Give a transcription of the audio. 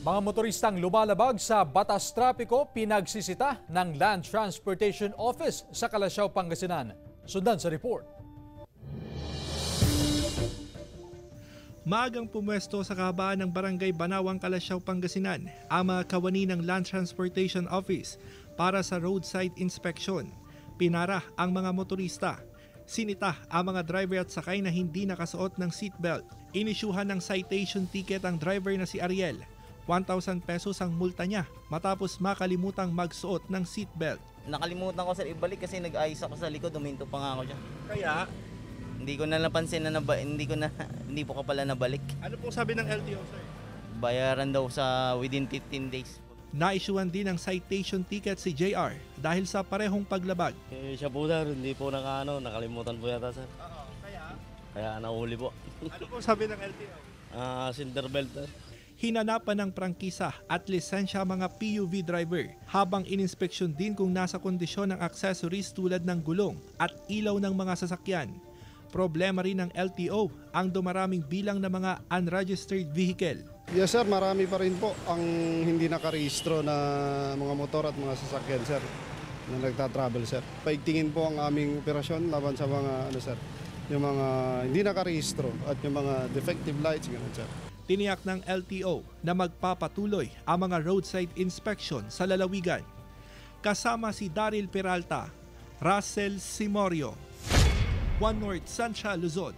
Mga motoristang lumalabag sa batas trapiko pinagsisita ng Land Transportation Office sa Kalasyaw, Pangasinan. Sundan sa report. Maagang pumwesto sa kahabaan ng Barangay Banawang, Kalasyaw, Pangasinan ang mga kawani ng Land Transportation Office para sa roadside inspection. Pinara ang mga motorista. Sinita ang mga driver at sakay na hindi nakasuot ng seatbelt. Inisyuhan ng citation ticket ang driver na si Ariel. 1,000 pesos ang multa niya matapos makalimutang magsuot ng seatbelt. Nakalimutan ko sir ibalik kasi nag-ayos ako sa likod, huminto pa nga ako dyan. Kaya, Hindi ko na napansin na hindi po ka pala nabalik. ano pong sabi ng LTO, sir? Bayaran daw sa within 15 days. Naisyuhan din ng citation ticket si JR dahil sa parehong paglabag. Siya po sir, hindi po nakalimutan po yata sir. Oo, Kaya nahuli po. ano pong sabi ng LTO? Cinder belt sir. Hinanapan ng prangkisa at lisensya mga PUV driver habang ininspeksyon din kung nasa kondisyon ng accessories tulad ng gulong at ilaw ng mga sasakyan. Problema rin ng LTO ang dumaraming bilang ng mga unregistered vehicle. Yes sir, marami pa rin po ang hindi nakarehistro na mga motor at mga sasakyan sir na nagtatravel sir. Paigtingin po ang aming operasyon laban sa mga yung mga hindi nakarehistro at yung mga defective lights ganun sir. Tiniyak ng LTO na magpapatuloy ang mga roadside inspection sa lalawigan. Kasama si Daryl Peralta, Russell Simorio, One North Central Luzon.